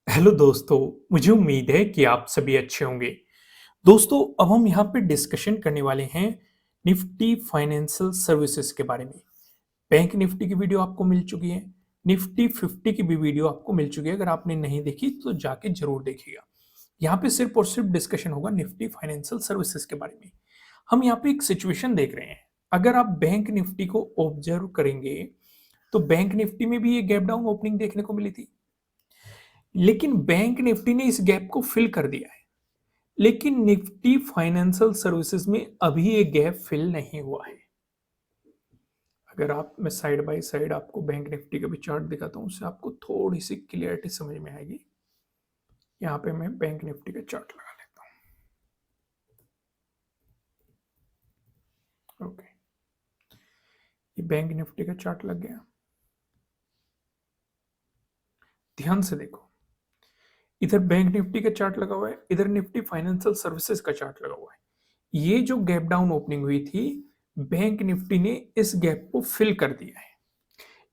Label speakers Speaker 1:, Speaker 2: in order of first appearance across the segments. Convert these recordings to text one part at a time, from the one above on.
Speaker 1: Hello दोस्तों, मुझे उम्मीद है कि आप सभी अच्छे होंगे। दोस्तों, अब हम यहाँ पे डिस्कशन करने वाले हैं निफ्टी फाइनेंशियल सर्विसेज के बारे में। बैंक निफ्टी की वीडियो आपको मिल चुकी है, निफ्टी 50 की भी वीडियो आपको मिल चुकी है। अगर आपने नहीं देखी तो जाके जरूर देखिएगा। यहाँ पे सिर्फ और सिर्फ डिस्कशन होगा निफ्टी फाइनेंशियल सर्विसेज के बारे में। हम यहाँ पे एक सिचुएशन देख रहे हैं। अगर आप बैंक निफ्टी को ऑब्जर्व करेंगे तो बैंक निफ्टी में भी ये गैप डाउन ओपनिंग देखने को मिली थी, लेकिन बैंक निफ्टी ने इस गैप को फिल कर दिया है। लेकिन निफ्टी फाइनेंशियल सर्विसेज में अभी ये गैप फिल नहीं हुआ है। अगर आप मैं साइड बाय साइड आपको बैंक निफ्टी का भी चार्ट दिखाता हूं, उससे आपको थोड़ी सी क्लियरिटी समझ में आएगी। यहाँ पे मैं बैंक निफ्टी का चार्ट लगा लेता हूँ। ओके, ये बैंक निफ्टी का चार्ट लग गया। ध्यान से देखो, इधर बैंक निफ्टी का चार्ट लगा हुआ है, इधर निफ्टी फाइनेंशियल सर्विसेज का चार्ट लगा हुआ है। ये जो गैप डाउन ओपनिंग हुई थी, बैंक निफ्टी ने इस गैप को फिल कर दिया है।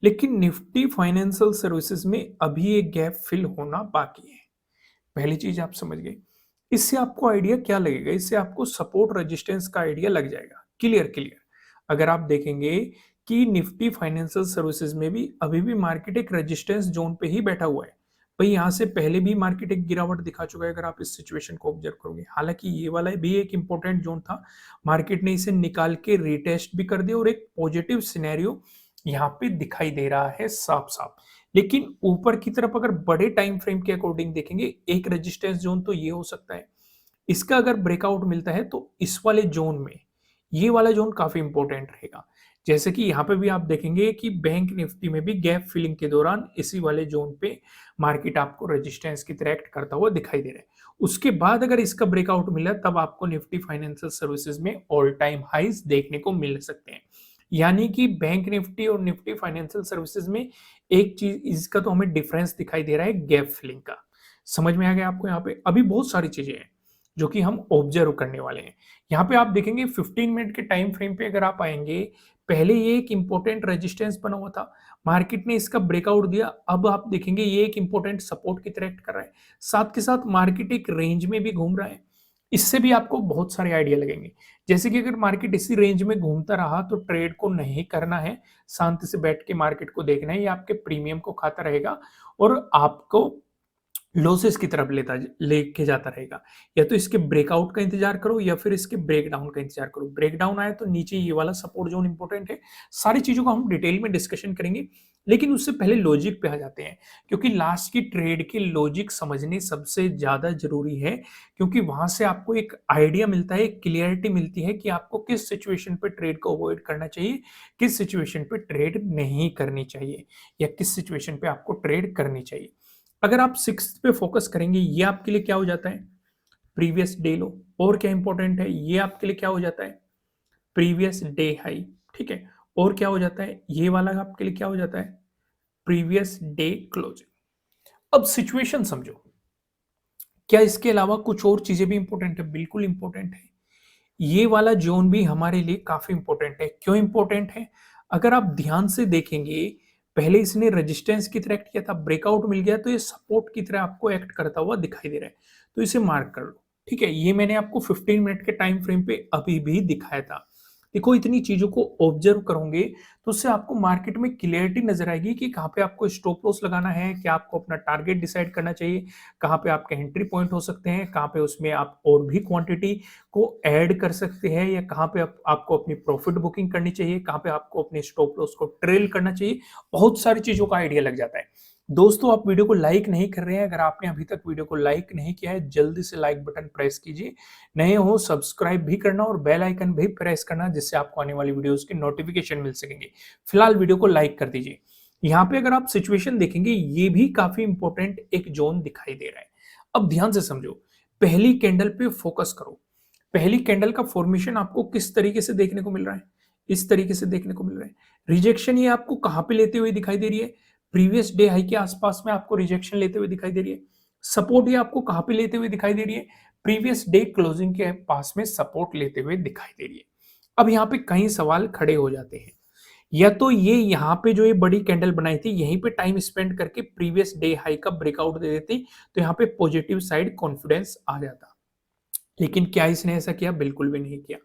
Speaker 1: लेकिन निफ्टी फाइनेंशियल सर्विसेज में अभी एक गैप फिल होना बाकी है। पहली चीज आप समझ गए। इससे आपको आइडिया क्या लगेगा? इससे आपको सपोर्ट रेजिस्टेंस का आइडिया लग जाएगा। Clear clear. अगर आप देखेंगे कि निफ्टी फाइनेंशियल सर्विसेज में भी अभी भी मार्केट एक रेजिस्टेंस जोन पे ही बैठा हुआ है। भाई, यहां से पहले भी मार्केट एक गिरावट दिखा चुका है। अगर आप इस सिचुएशन को ऑब्जर्व करोगे, हालांकि ये वाला भी एक इंपॉर्टेंट जोन था, मार्केट ने इसे निकाल के रिटेस्ट भी कर दिया और एक पॉजिटिव सिनेरियो यहाँ पे दिखाई दे रहा है साफ साफ। लेकिन ऊपर की तरफ अगर बड़े टाइम फ्रेम के अकॉर्डिंग देखेंगे, एक रेजिस्टेंस जोन तो ये हो सकता है। इसका अगर ब्रेकआउट मिलता है तो इस वाले जोन में, ये वाला जोन काफी इंपॉर्टेंट रहेगा। जैसे कि यहाँ पे भी आप देखेंगे कि बैंक निफ्टी में भी गैप फिलिंग के दौरान इसी वाले जोन पे मार्केट आपको रेजिस्टेंस की तरह एक्ट करता हुआ दिखाई दे रहा है। उसके बाद अगर इसका ब्रेकआउट मिला, तब आपको निफ्टी फाइनेंशियल सर्विसेज में ऑल टाइम हाइज देखने को मिल सकते हैं। यानी कि बैंक निफ्टी और निफ्टी फाइनेंशियल सर्विसेज में एक चीज इसका तो हमें डिफरेंस दिखाई दे रहा है, गैप फिलिंग का। समझ में आ गया आपको? यहाँ पे अभी बहुत सारी चीजें हैं जो कि हम ऑब्जर्व करने वाले हैं। यहाँ पे आप देखेंगे 15 मिनट के टाइम फ्रेम पे अगर आप आएंगे, पहले ये एक इंपॉर्टेंट रेजिस्टेंस बना हुआ था, मार्केट ने इसका ब्रेकआउट दिया। अब आप देखेंगे ये एक इंपॉर्टेंट सपोर्ट की तरह एक्ट कर रहा है। साथ के साथ मार्केट एक रेंज में भी घूम रहा है। इससे भी आपको बहुत सारे आइडिया लगेंगे। जैसे कि अगर मार्केट इसी रेंज में घूमता रहा तो ट्रेड को नहीं करना है, शांति से बैठ के मार्केट को देखना है। ये आपके प्रीमियम को खाता रहेगा और आपको लॉसेस की तरफ लेके जाता रहेगा। या तो इसके ब्रेकआउट का इंतजार करो या फिर इसके ब्रेकडाउन का इंतजार करो। ब्रेकडाउन आए तो नीचे ये वाला सपोर्ट जोन इंपॉर्टेंट है। सारी चीजों को हम डिटेल में डिस्कशन करेंगे, लेकिन उससे पहले लॉजिक पे आ जाते हैं, क्योंकि लास्ट की ट्रेड की लॉजिक समझनी सबसे ज्यादा जरूरी है। क्योंकि वहां से आपको एक आइडिया मिलता है, एक क्लियरिटी मिलती है कि आपको किस सिचुएशन पे ट्रेड को अवॉइड करना चाहिए, किस सिचुएशन पे ट्रेड नहीं करनी चाहिए, या किस सिचुएशन पे आपको ट्रेड करनी चाहिए। अगर आप सिक्स पे फोकस करेंगे, ये आपके लिए क्या हो जाता है? प्रीवियस डे लो। और क्या इंपॉर्टेंट है, ये आपके लिए क्या हो जाता है? Previous day high. ठीक है। और क्या हो जाता है? ये वाला आपके लिए क्या हो जाता है? Previous day closing. अब सिचुएशन समझो। क्या इसके अलावा कुछ और चीजें भी इंपॉर्टेंट है? बिल्कुल इंपॉर्टेंट है। ये वाला जोन भी हमारे लिए काफी इंपॉर्टेंट है। क्यों इंपॉर्टेंट है? अगर आप ध्यान से देखेंगे, पहले इसने रेजिस्टेंस की तरह एक्ट किया था, ब्रेकआउट मिल गया तो ये सपोर्ट की तरह आपको एक्ट करता हुआ दिखाई दे रहा है। तो इसे मार्क कर लो। ठीक है, ये मैंने आपको 15 मिनट के टाइम फ्रेम पे अभी भी दिखाया था। देखो, इतनी चीजों को ऑब्जर्व करोगे तो उससे आपको मार्केट में क्लियरिटी नजर आएगी कि कहाँ पे आपको स्टॉप लॉस लगाना है, क्या आपको अपना टारगेट डिसाइड करना चाहिए, कहाँ पे आपके एंट्री पॉइंट हो सकते हैं, कहाँ पे उसमें आप और भी क्वांटिटी को ऐड कर सकते हैं, या कहाँ पे आपको अपनी प्रॉफिट बुकिंग करनी चाहिए, कहाँ पे आपको अपने स्टॉप लॉस को ट्रेल करना चाहिए। बहुत सारी चीजों का आइडिया लग जाता है। दोस्तों, आप वीडियो को लाइक नहीं कर रहे हैं। अगर आपने अभी तक वीडियो को लाइक नहीं किया है, जल्दी से लाइक बटन प्रेस कीजिए। नए हो सब्सक्राइब भी करना और बेल आइकन भी प्रेस करना, जिससे आपको आने वाली वीडियोस की नोटिफिकेशन मिल सकेंगे। फिलहाल वीडियो को लाइक कर दीजिए। यहाँ पे अगर आप सिचुएशन देखेंगे, ये भी काफी इंपॉर्टेंट एक जोन दिखाई दे रहा है। अब ध्यान से समझो, पहली कैंडल पे फोकस करो। पहली कैंडल का फॉर्मेशन आपको किस तरीके से देखने को मिल रहा है? इस तरीके से देखने को मिल रहा है। रिजेक्शन ये आपको कहां पे लेते हुए दिखाई दे रही है? प्रीवियस डे हाई के आसपास में आपको रिजेक्शन लेते हुए दिखाई दे रही है। सपोर्ट ये आपको कहां पे लेते हुए दिखाई दे रही है? प्रीवियस डे क्लोजिंग के पास में सपोर्ट लेते हुए दिखाई दे रही है। अब यहाँ पे कई सवाल खड़े हो जाते हैं। या तो ये यहाँ पे जो ये बड़ी कैंडल बनाई थी यहीं पे टाइम स्पेंड करके प्रीवियस डे हाई का ब्रेकआउट दे देती, तो यहाँ पे पॉजिटिव साइड कॉन्फिडेंस आ जाता। लेकिन क्या इसने ऐसा किया? बिल्कुल भी नहीं किया।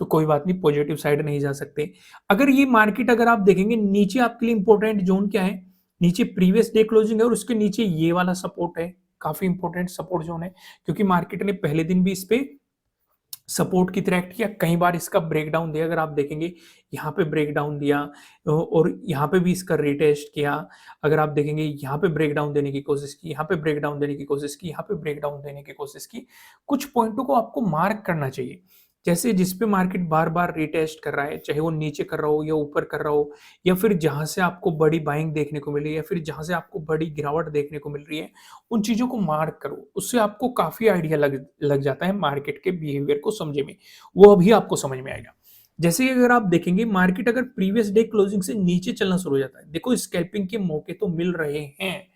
Speaker 1: तो कोई बात नहीं, पॉजिटिव साइड नहीं जा सकते। अगर ये मार्केट अगर आप देखेंगे नीचे आपके लिए इंपॉर्टेंट जोन क्या है? नीचे प्रीवियस डे क्लोजिंग है और उसके नीचे ये वाला सपोर्ट है, काफी इंपॉर्टेंट सपोर्ट जोन है, क्योंकि मार्केट ने पहले दिन भी इस पे सपोर्ट की तरह एक्ट किया, कई बार इसका ब्रेकडाउन दिया। अगर आप देखेंगे यहाँ पे ब्रेकडाउन दिया और यहाँ पे भी इसका रीटेस्ट किया। अगर आप देखेंगे यहाँ पे ब्रेकडाउन देने की कोशिश की, यहाँ पे ब्रेकडाउन देने की कोशिश की, यहाँ पे ब्रेकडाउन देने की कोशिश की। कुछ पॉइंटों को आपको मार्क करना चाहिए, जैसे जिस पे मार्केट बार बार रीटेस्ट कर रहा है, चाहे वो नीचे कर रहा हो या ऊपर कर रहा हो, या फिर जहां से आपको बड़ी बाइंग देखने को मिल रही है, या फिर जहां से आपको बड़ी गिरावट देखने को मिल रही है, उन चीजों को मार्क करो। उससे आपको काफी आइडिया लग लग जाता है मार्केट के बिहेवियर को समझे में, वो अभी आपको समझ में आएगा। जैसे अगर आप देखेंगे मार्केट अगर प्रीवियस डे क्लोजिंग से नीचे चलना शुरू हो जाता है, देखो स्कैल्पिंग के मौके तो मिल रहे हैं,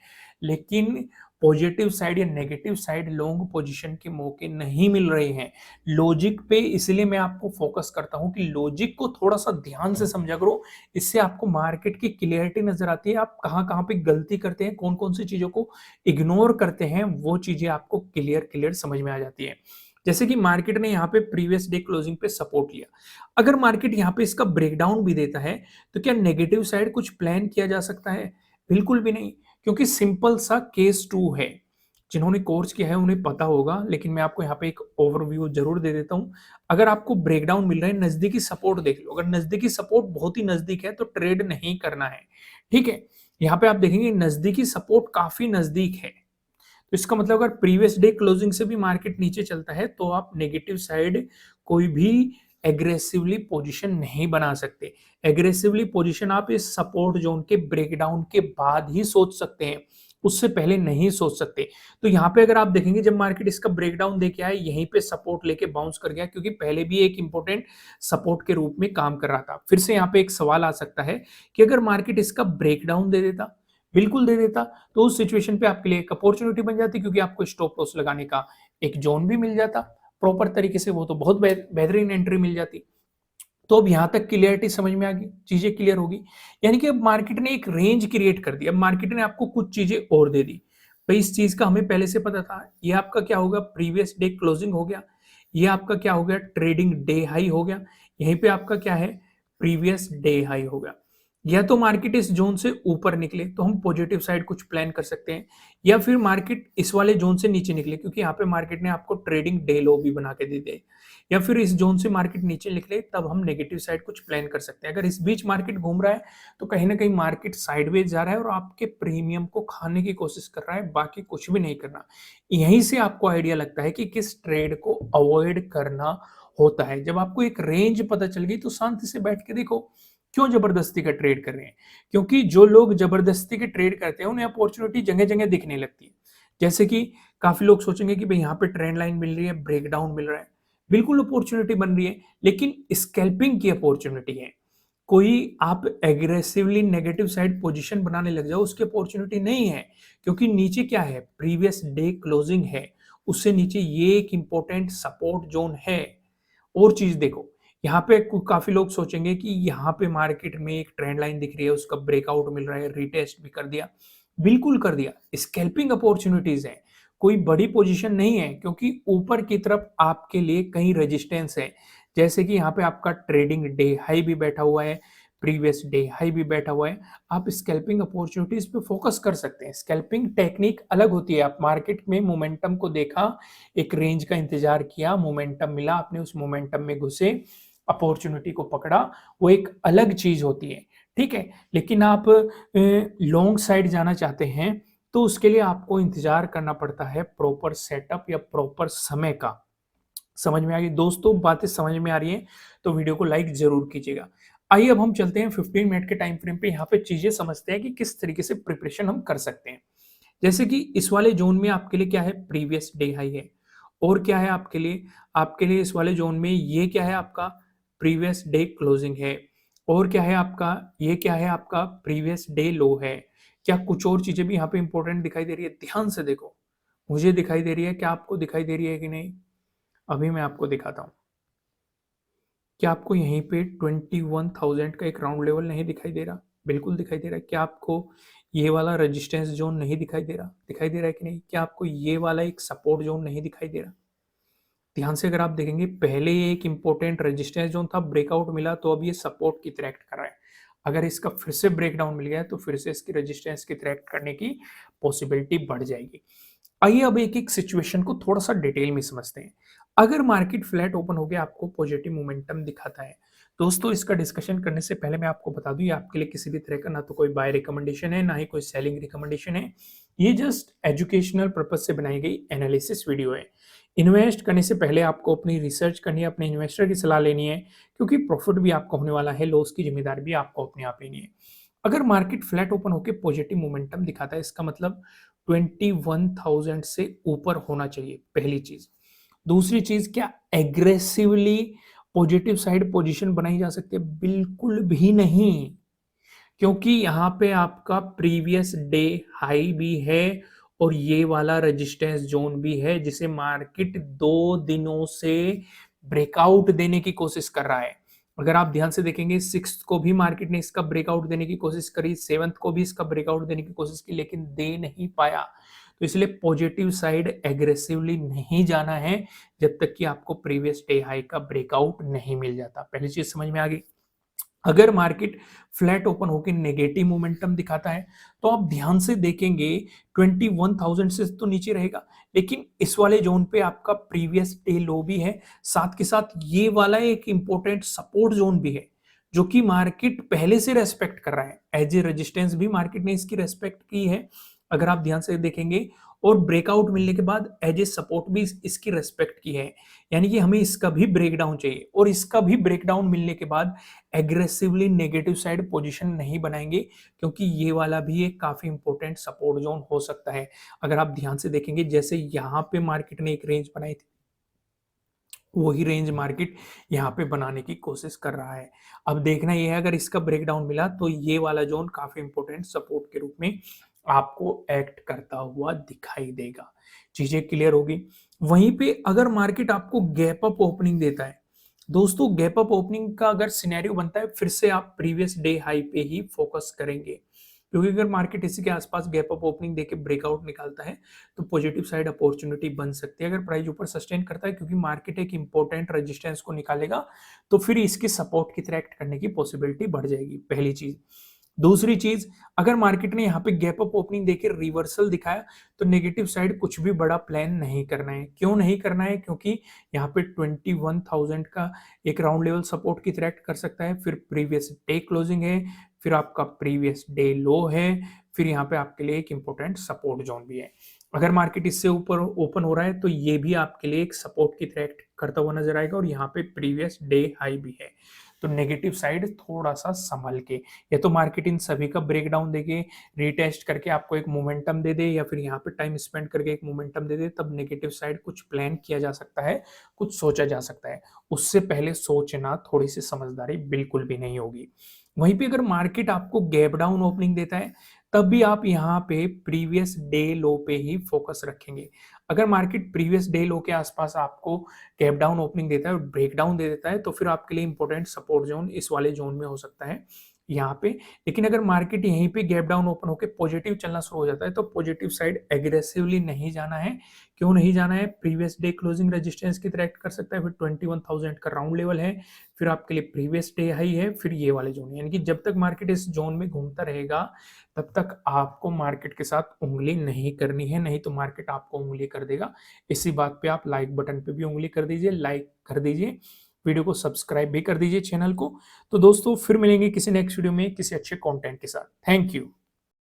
Speaker 1: लेकिन पॉजिटिव साइड या नेगेटिव साइड लॉन्ग पोजीशन के मौके नहीं मिल रहे हैं। लॉजिक पे इसलिए मैं आपको फोकस करता हूं कि लॉजिक को थोड़ा सा ध्यान से समझा करो, इससे आपको मार्केट की क्लियरिटी नजर आती है, आप कहां कहां पे गलती करते हैं, कौन कौन सी चीजों को इग्नोर करते हैं, वो चीजें आपको क्लियर क्लियर समझ में आ जाती है। जैसे कि मार्केट ने यहाँ पे प्रीवियस डे क्लोजिंग पे सपोर्ट लिया, अगर मार्केट यहाँ पे इसका ब्रेकडाउन भी देता है, तो क्या नेगेटिव साइड कुछ प्लान किया जा सकता है? बिल्कुल भी नहीं, क्योंकि सिंपल सा केस टू है। जिन्होंने कोर्स किया है उन्हें पता होगा, लेकिन मैं आपको यहाँ पे एक ओवरव्यू जरूर दे देता हूँ। अगर आपको ब्रेकडाउन मिल रहा है, नजदीकी सपोर्ट देख लो, अगर नजदीकी सपोर्ट बहुत ही नजदीक है तो ट्रेड नहीं करना है, ठीक है। यहाँ पे आप देखेंगे नजदीकी सपोर्ट काफी नजदीक है, तो इसका मतलब अगर प्रीवियस डे क्लोजिंग से भी मार्केट नीचे चलता है तो आप नेगेटिव साइड कोई भी एग्रेसिवली पोजीशन नहीं बना सकते। एग्रेसिवली पोजीशन आप इस सपोर्ट जोन के ब्रेकडाउन के बाद ही सोच सकते हैं, उससे पहले नहीं सोच सकते। तो यहाँ पे अगर आप देखेंगे जब मार्केट इसका ब्रेकडाउन देके आया, यहीं पे सपोर्ट लेके बाउंस कर गया, क्योंकि पहले भी एक इंपॉर्टेंट सपोर्ट के रूप में काम कर रहा था। फिर से यहाँ पे एक सवाल आ सकता है कि अगर मार्केट इसका ब्रेकडाउन दे देता, बिल्कुल दे देता, तो उस सिचुएशन पे आपके लिए एक अपॉर्चुनिटी बन जाती, क्योंकि आपको स्टॉप लॉस लगाने का एक जोन भी मिल जाता प्रॉपर तरीके से, वो तो बहुत बेहतरीन एंट्री मिल जाती। तो अब यहां तक क्लियरिटी समझ में आ गई, चीजें क्लियर होगी। यानी कि अब मार्केट ने एक रेंज क्रिएट कर दी, अब मार्केट ने आपको कुछ चीजें और दे दी। भाई इस चीज का हमें पहले से पता था, ये आपका क्या होगा, प्रीवियस डे क्लोजिंग हो गया, ये आपका क्या हो गया, ट्रेडिंग डे हाई हो गया, यहीं पे आपका क्या है, प्रीवियस डे हाई हो गया। या तो मार्केट इस जोन से ऊपर निकले तो हम पॉजिटिव साइड कुछ प्लान कर सकते हैं, या फिर मार्केट इस वाले जोन से नीचे निकले, क्योंकि यहाँ पे मार्केट ने आपको ट्रेडिंग डे लो भी बना के दे दिए, या फिर इस जोन से मार्केट नीचे निकले, तब हम नेगेटिव साइड कुछ प्लान कर सकते हैं। अगर इस बीच मार्केट घूम रहा है तो कहीं ना कहीं मार्केट साइडवेज जा रहा है और आपके प्रीमियम को खाने की कोशिश कर रहा है, बाकी कुछ भी नहीं करना। यहीं से आपको आइडिया लगता है कि किस ट्रेड को अवॉइड करना होता है। जब आपको एक रेंज पता चल गई तो शांति से बैठ के देखो क्यों जबरदस्ती का ट्रेड कर रहे हैं, क्योंकि जो लोग जबरदस्ती के ट्रेड करते हैं उन्हें अपॉर्चुनिटी जगह जगह दिखने लगती है। जैसे कि काफी लोग सोचेंगे कि भाई यहाँ पे ट्रेंड लाइन मिल रही है, ब्रेकडाउन मिल रहा है, बिल्कुल अपॉर्चुनिटी बन रही है, लेकिन स्कैल्पिंग की अपॉर्चुनिटी है। कोई आप एग्रेसिवली नेगेटिव साइड पोजीशन बनाने लग जाओ, उसकी अपॉर्चुनिटी नहीं है, क्योंकि नीचे क्या है, प्रीवियस डे क्लोजिंग है, उससे नीचे ये एक इंपॉर्टेंट सपोर्ट जोन है। और चीज देखो, यहाँ पे काफी लोग सोचेंगे कि यहाँ पे मार्केट में एक ट्रेंड लाइन दिख रही है, उसका ब्रेकआउट मिल रहा है, रिटेस्ट भी कर दिया, बिल्कुल कर दिया, स्कैल्पिंग अपॉर्चुनिटीज है, कोई बड़ी पोजीशन नहीं है, क्योंकि ऊपर की तरफ आपके लिए कहीं रेजिस्टेंस है। जैसे कि यहाँ पे आपका ट्रेडिंग डे हाई भी बैठा हुआ है, प्रीवियस डे हाई भी बैठा हुआ है, आप स्कैल्पिंग अपॉर्चुनिटीज पे फोकस कर सकते हैं। स्कैल्पिंग टेक्निक अलग होती है, आप मार्केट में मोमेंटम को देखा, एक रेंज का इंतजार किया, मोमेंटम मिला, आपने उस मोमेंटम में घुसे, अपॉर्चुनिटी को पकड़ा, वो एक अलग चीज होती है, ठीक है। लेकिन आप लॉन्ग साइड जाना चाहते हैं तो उसके लिए आपको इंतजार करना पड़ता है प्रॉपर सेटअप या प्रॉपर समय का। समझ में आ गई दोस्तों, बातें समझ में आ रही हैं तो वीडियो को लाइक जरूर कीजिएगा। आइए अब हम चलते हैं 15 मिनट के टाइम फ्रेम पे, यहाँ पे चीजें समझते हैं कि किस तरीके से प्रिपरेशन हम कर सकते हैं। जैसे कि इस वाले जोन में आपके लिए क्या है, प्रीवियस डे हाई है, और क्या है आपके लिए इस वाले जोन में ये क्या है, आपका प्रीवियस डे क्लोजिंग है, और क्या है आपका, ये क्या है आपका प्रीवियस डे लो है। क्या कुछ और चीजें भी यहाँ पे इंपॉर्टेंट दिखाई दे रही है? ध्यान से देखो, मुझे दिखाई दे रही है, क्या आपको दिखाई दे रही है कि नहीं? अभी मैं आपको दिखाता हूँ। क्या आपको यहीं पे 21,000 का एक राउंड लेवल नहीं दिखाई दे रहा? बिल्कुल दिखाई दे रहा है। क्या आपको ये वाला रेजिस्टेंस जोन नहीं दिखाई दे रहा? दिखाई दे रहा है कि नहीं? क्या आपको ये वाला एक सपोर्ट जोन नहीं दिखाई दे रहा? ध्यान से अगर आप देखेंगे, पहले ये एक इंपॉर्टेंट रेजिस्टेंस जोन था, ब्रेकआउट मिला तो अब ये सपोर्ट की तरह एक्ट कर रहा है। अगर इसका फिर से ब्रेकडाउन मिल गया है तो फिर से इसकी रेजिस्टेंस की तरह एक्ट करने की पॉसिबिलिटी बढ़ जाएगी। आइए अब एक-एक सिचुएशन को थोड़ा-सा डिटेल में समझते हैं। अगर मार्केट फ्लैट ओपन हो गया, आपको पॉजिटिव मोमेंटम दिखाता है। दोस्तों, इसका डिस्कशन करने से पहले मैं आपको बता दूं, ये आपके लिए किसी भी तरह का ना तो कोई बाय रिकमेंडेशन है, ना ही कोई सेलिंग रिकमेंडेशन है। ये जस्ट एजुकेशनल पर्पज से बनाई गई एनालिसिस वीडियो है। इन्वेस्ट करने से पहले आपको अपनी रिसर्च करनी है, अपने इन्वेस्टर की सलाह लेनी है, क्योंकि प्रॉफिट भी आपका होने वाला है, लॉस की जिम्मेदारी भी आपको अपने आप लेनी है। अगर मार्केट फ्लैट ओपन होकर पॉजिटिव मोमेंटम दिखाता है, इसका मतलब 21,000 से ऊपर होना चाहिए, पहली चीज। दूसरी चीज, क्या एग्रेसिवली पॉजिटिव साइड पोजीशन बनाई जा सकती है? बिल्कुल भी नहीं, क्योंकि यहाँ पे आपका प्रीवियस डे हाई भी है और ये वाला रेजिस्टेंस जोन भी है, जिसे मार्केट 2 दिनों से ब्रेकआउट देने की कोशिश कर रहा है। अगर आप ध्यान से देखेंगे, 6th को भी मार्केट ने इसका ब्रेकआउट देने की कोशिश करी, 7th को भी इसका ब्रेकआउट देने की कोशिश की, लेकिन दे नहीं पाया। तो इसलिए पॉजिटिव साइड एग्रेसिवली नहीं जाना है जब तक कि आपको प्रीवियस डे हाई का ब्रेकआउट नहीं मिल जाता। पहली चीज समझ में आ गई। अगर मार्केट फ्लैट ओपन होकर नेगेटिव मोमेंटम दिखाता है तो आप ध्यान से देखेंगे, 21,000 से तो नीचे रहेगा, लेकिन इस वाले जोन पे आपका प्रीवियस डे लो भी है, साथ के साथ ये वाला एक इंपॉर्टेंट सपोर्ट जोन भी है, जो कि मार्केट पहले से रेस्पेक्ट कर रहा है। एज ए रेजिस्टेंस भी मार्केट ने इसकी रेस्पेक्ट की है, अगर आप ध्यान से देखेंगे, और ब्रेकआउट मिलने के बाद एज ए सपोर्ट भी इसकी रेस्पेक्ट की है। यानी कि हमें इसका भी ब्रेकडाउन चाहिए, और इसका भी ब्रेकडाउन मिलने के बाद एग्रेसिवली नेगेटिव साइड पोजीशन नहीं बनाएंगे, क्योंकि ये वाला भी एक काफी इंपॉर्टेंट सपोर्ट जोन हो सकता है। अगर आप ध्यान से देखेंगे, जैसे यहाँ पे मार्केट ने एक रेंज बनाई थी, वही रेंज मार्केट यहाँ पे बनाने की कोशिश कर रहा है। अब देखना ये है, अगर इसका ब्रेकडाउन मिला तो ये वाला जोन काफी इंपॉर्टेंट सपोर्ट के रूप में आपको एक्ट करता हुआ दिखाई देगा। चीजें क्लियर होगी। वहीं पे अगर मार्केट आपको गैप अप ओपनिंग देता है, दोस्तों गैप अप ओपनिंग का अगर सिनेरियो बनता है, फिर से आप प्रीवियस डे हाई पे ही फोकस करेंगे, क्योंकि अगर मार्केट इसी के आसपास गैप अप ओपनिंग देके ब्रेकआउट निकालता है तो पॉजिटिव साइड अपॉर्चुनिटी बन सकती है। अगर प्राइस ऊपर सस्टेन करता है, क्योंकि मार्केट एक इंपॉर्टेंट रेजिस्टेंस को निकालेगा, तो फिर इसके सपोर्ट की तरह एक्ट करने की पॉसिबिलिटी बढ़ जाएगी, पहली चीज। दूसरी चीज, अगर मार्केट ने यहाँ पे गैप अप ओपनिंग देके रिवर्सल दिखाया, तो नेगेटिव साइड कुछ भी बड़ा प्लान नहीं करना है। क्यों नहीं करना है? क्योंकि यहाँ पे 21,000 का एक राउंड लेवल सपोर्ट की तरह एक्ट कर सकता है, फिर प्रीवियस डे क्लोजिंग है, फिर आपका प्रीवियस डे लो है, फिर यहाँ पे आपके लिए एक इंपॉर्टेंट सपोर्ट जोन भी है। अगर मार्केट इससे ऊपर ओपन हो रहा है तो ये भी आपके लिए एक सपोर्ट की तरह एक्ट करता हुआ नजर आएगा, और यहाँ पे प्रीवियस डे हाई भी है। तो नेगेटिव साइड थोड़ा सा संभल के, या तो मार्केट इन सभी का ब्रेकडाउन देके रीटेस्ट करके आपको एक मोमेंटम दे दे, या फिर यहाँ पे टाइम स्पेंड करके एक मोमेंटम दे दे, तब नेगेटिव साइड कुछ प्लान किया जा सकता है, कुछ सोचा जा सकता है। उससे पहले सोचना, थोड़ी सी समझदारी बिल्कुल भी नहीं होगी। वहीं पे अगर मार्केट आपको गैप डाउन ओपनिंग देता है, तब भी आप यहाँ पे प्रीवियस डे लो पे ही फोकस रखेंगे। अगर मार्केट प्रीवियस डे लो के आसपास आपको गैप डाउन ओपनिंग देता है और ब्रेक डाउन दे देता है, तो फिर आपके लिए इंपॉर्टेंट सपोर्ट जोन इस वाले जोन में हो सकता है, यहाँ पे। लेकिन अगर मार्केट यहीं पे गैप डाउन ओपन होकर पॉजिटिव चलना शुरू हो जाता है, तो पॉजिटिव साइड एग्रेसिवली नहीं जाना है। क्यों नहीं जाना है? प्रीवियस डे क्लोजिंग रेजिस्टेंस की तरह एक्ट कर सकता है, फिर 21,000 का राउंड लेवल है, फिर आपके लिए प्रीवियस डे हाई है, फिर ये वाले जोन। यानी कि जब तक मार्केट इस जोन में घूमता रहेगा, तब तक आपको मार्केट के साथ उंगली नहीं करनी है, नहीं तो मार्केट आपको उंगली कर देगा। इसी बात पे आप लाइक बटन पे भी उंगली कर दीजिए, लाइक कर दीजिए, वीडियो को सब्सक्राइब भी कर दीजिए चैनल को। तो दोस्तों, फिर मिलेंगे किसी नेक्स्ट वीडियो में किसी अच्छे कंटेंट के साथ। Thank you.